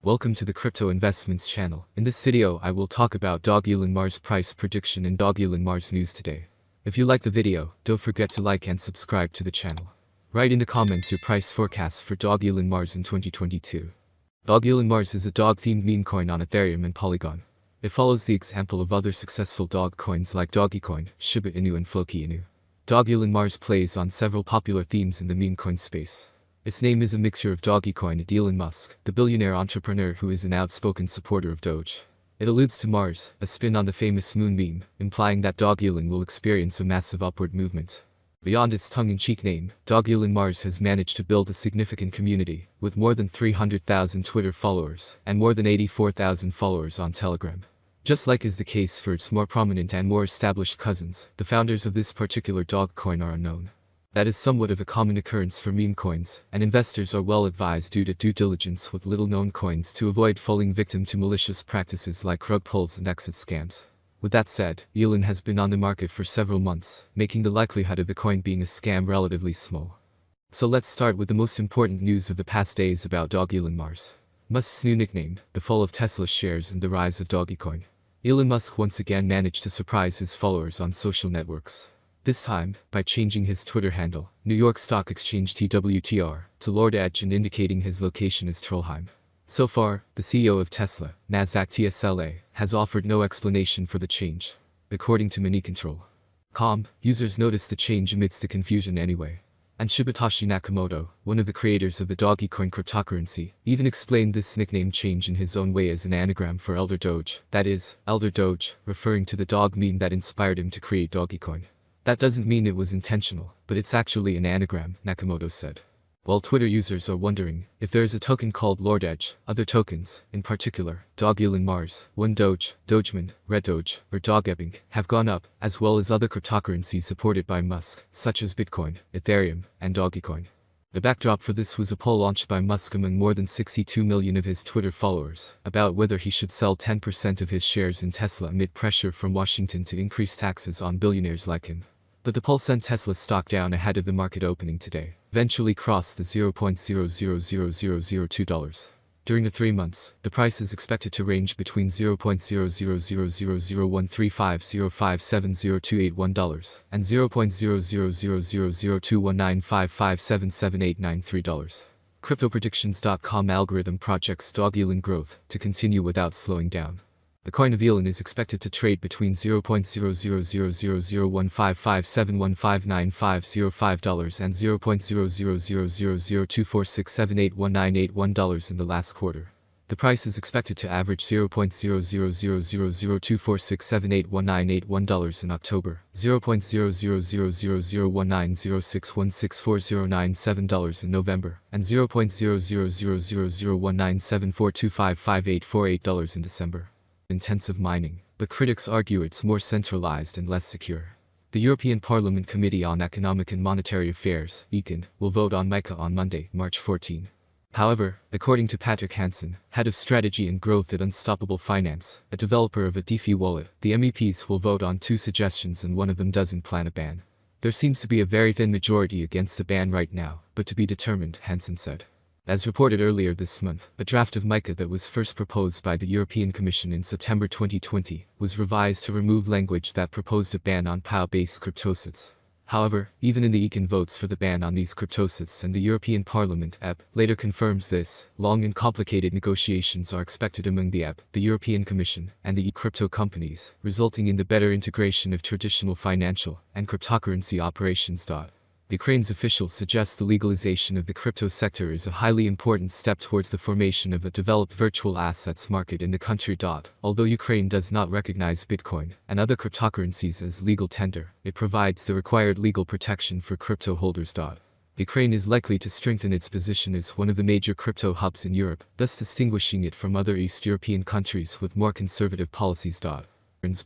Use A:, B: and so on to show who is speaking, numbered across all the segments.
A: Welcome to the Crypto Investments channel. In this video I will talk about dogelonmars price prediction and dogelonmars news today. If you like the video, don't forget to like and subscribe to the channel. Write in the comments your price forecast for dogelonmars in 2022. Dogelonmars is a dog-themed meme coin on Ethereum and Polygon. It follows the example of other successful dog coins like Dogecoin, Shiba Inu and Floki Inu. Dogelonmars plays on several popular themes in the meme coin space. Its name is a mixture of Dogecoin and Elon Musk, the billionaire entrepreneur who is an outspoken supporter of Doge. It alludes to Mars, a spin on the famous moon meme, implying that Dogelon will experience a massive upward movement. Beyond its tongue-in-cheek name, Dogelonmars has managed to build a significant community, with more than 300,000 Twitter followers, and more than 84,000 followers on Telegram. Just like is the case for its more prominent and more established cousins, the founders of this particular dog coin are unknown. That is somewhat of a common occurrence for meme coins, and investors are well advised due to due diligence with little-known coins to avoid falling victim to malicious practices like rug pulls and exit scams. With that said, Elon has been on the market for several months, making the likelihood of the coin being a scam relatively small. So let's start with the most important news of the past days about Dogelonmars. Musk's new nickname, the fall of Tesla shares and the rise of Dogecoin. Elon Musk once again managed to surprise his followers on social networks. This time, by changing his Twitter handle, New York Stock Exchange TWTR, to Lord Edge and indicating his location as Trollheim. So far, the CEO of Tesla, Nasdaq TSLA, has offered no explanation for the change. According to Moneycontrol.com, users noticed the change amidst the confusion anyway. And Shibatoshi Nakamoto, one of the creators of the Dogecoin cryptocurrency, even explained this nickname change in his own way as an anagram for Elder Doge, that is, Elder Doge, referring to the dog meme that inspired him to create Dogecoin. That doesn't mean it was intentional, but it's actually an anagram, Nakamoto said. While Twitter users are wondering if there is a token called Lord Edge, other tokens, in particular, Dogelonmars, One Doge, Dogeman, Red Doge, or Dogebbing, have gone up, as well as other cryptocurrencies supported by Musk, such as Bitcoin, Ethereum, and Dogecoin. The backdrop for this was a poll launched by Musk among more than 62 million of his Twitter followers, about whether he should sell 10% of his shares in Tesla amid pressure from Washington to increase taxes on billionaires like him. But the poll sent Tesla's stock down ahead of the market opening today, eventually crossed the $0.000002. During the 3 months, the price is expected to range between $0.0000013505702881 and $0.0000021955778993. CryptoPredictions.com algorithm projects Dogelon growth to continue without slowing down. The coin of Elon is expected to trade between $0.0000015571595505 and $0.00000246781981 in the last quarter. The price is expected to average $0.00000246781981 in October, $0.0000019061640997 in November, and $0.0000019742558848 in December. Intensive mining, but critics argue it's more centralized and less secure. The European Parliament Committee on Economic and Monetary Affairs, ECON, will vote on MiCA on Monday, March 14. However, according to Patrick Hansen, head of strategy and growth at Unstoppable Finance, a developer of a DeFi wallet, the MEPs will vote on 2 suggestions and one of them doesn't plan a ban. There seems to be a very thin majority against the ban right now, but to be determined, Hansen said. As reported earlier this month, a draft of MiCA that was first proposed by the European Commission in September 2020 was revised to remove language that proposed a ban on POW-based cryptosats. However, even in the ECON votes for the ban on these cryptosats and the European Parliament EP later confirms this, long and complicated negotiations are expected among the EP, the European Commission, and the crypto companies, resulting in the better integration of traditional financial and cryptocurrency operations. Ukraine's officials suggest the legalization of the crypto sector is a highly important step towards the formation of a developed virtual assets market in the country. Although Ukraine does not recognize Bitcoin and other cryptocurrencies as legal tender, it provides the required legal protection for crypto holders. Ukraine is likely to strengthen its position as one of the major crypto hubs in Europe, thus distinguishing it from other East European countries with more conservative policies.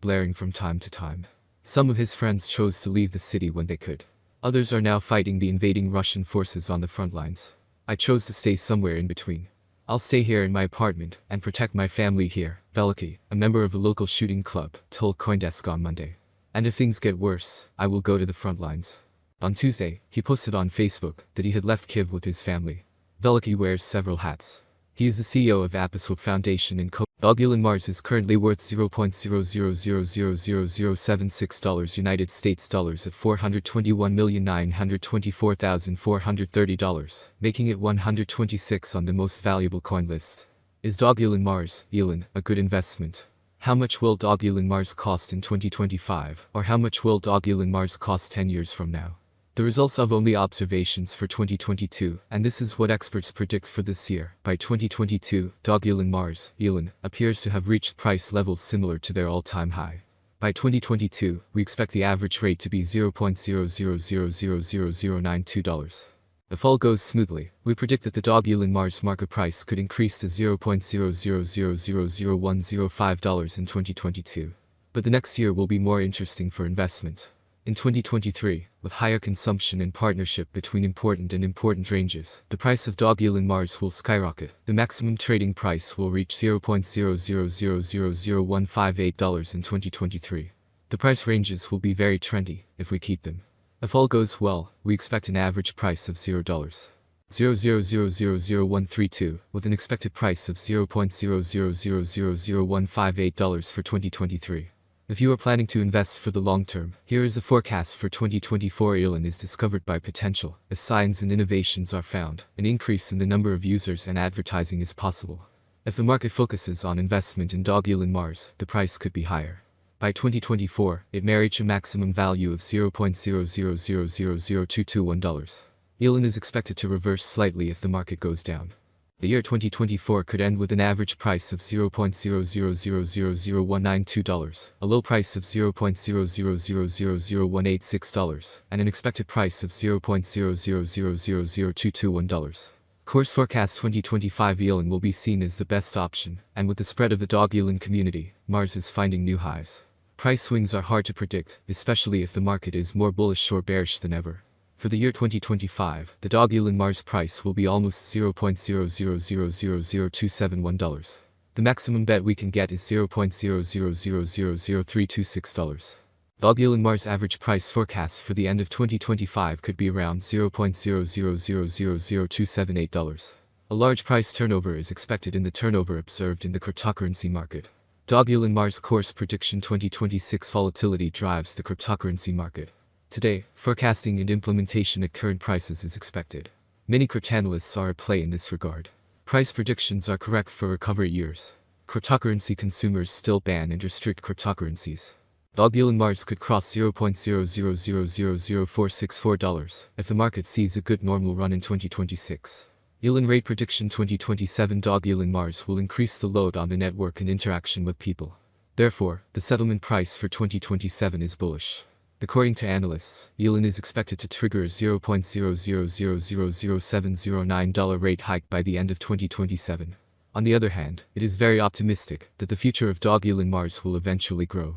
A: Blaring from time to time. Some of his friends chose to leave the city when they could. Others are now fighting the invading Russian forces on the front lines. I chose to stay somewhere in between. I'll stay here in my apartment and protect my family here, Veliky, a member of a local shooting club, told CoinDesk on Monday. And if things get worse, I will go to the front lines. On Tuesday, he posted on Facebook that he had left Kyiv with his family. Veliky wears several hats. He is the CEO of Apis Foundation and Dogelon Mars is currently worth $0.00000076 United States dollars at $421,924,430, making it 126 on the most valuable coin list. Is Dogelon Mars, Elon, a good investment? How much will Dogelon Mars cost in 2025, or how much will Dogelon Mars cost 10 years from now? The results of only observations for 2022, and this is what experts predict for this year. By 2022, Dogelon Mars, Elon, appears to have reached price levels similar to their all-time high. By 2022, we expect the average rate to be $0.00000092. If all goes smoothly, we predict that the Dogelon Mars market price could increase to $0.00000105 in 2022. But the next year will be more interesting for investment. In 2023, with higher consumption and partnership between important ranges, the price of Dogelon Mars will skyrocket. The maximum trading price will reach $0.00000158 in 2023. The price ranges will be very trendy if we keep them. If all goes well, we expect an average price of $0.00000132, with an expected price of $0.00000158 for 2023. If you are planning to invest for the long term, here is the forecast for 2024. Elon is discovered by potential. As signs and innovations are found, an increase in the number of users and advertising is possible. If the market focuses on investment in Dogelon Mars, the price could be higher. By 2024, it may reach a maximum value of $0.00000221. Elon is expected to reverse slightly if the market goes down. The year 2024 could end with an average price of $0.00000192, a low price of $0.00000186, and an expected price of $0.00000221. Course forecast 2025 Elon will be seen as the best option, and with the spread of the Dogelon community, Mars is finding new highs. Price swings are hard to predict, especially if the market is more bullish or bearish than ever. For the year 2025, the Dogelon Mars price will be almost $0.00000271. The maximum bet we can get is $0.00000326. Dogelon Mars average price forecast for the end of 2025 could be around $0.00000278. A large price turnover is expected in the turnover observed in the cryptocurrency market. Dogelon Mars course prediction 2026 volatility drives the cryptocurrency market. Today, forecasting and implementation at current prices is expected. Many cryptanalysts are at play in this regard. Price predictions are correct for recovery years. Cryptocurrency consumers still ban and restrict cryptocurrencies. Dogelon Mars could cross $0.00000464 if the market sees a good normal run in 2026. Elon rate prediction 2027 Dogelon Mars will increase the load on the network and interaction with people. Therefore, the settlement price for 2027 is bullish. According to analysts, Elon is expected to trigger a $0.00000709 rate hike by the end of 2027. On the other hand, it is very optimistic that the future of Dogelon Mars will eventually grow.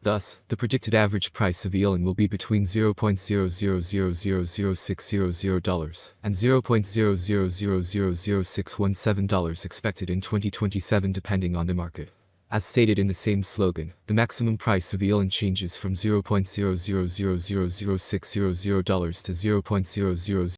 A: Thus, the predicted average price of Elon will be between $0.00000600 and $0.00000617 expected in 2027 depending on the market. As stated in the same slogan, the maximum price of Elon changes from $0.00000600 to $0.00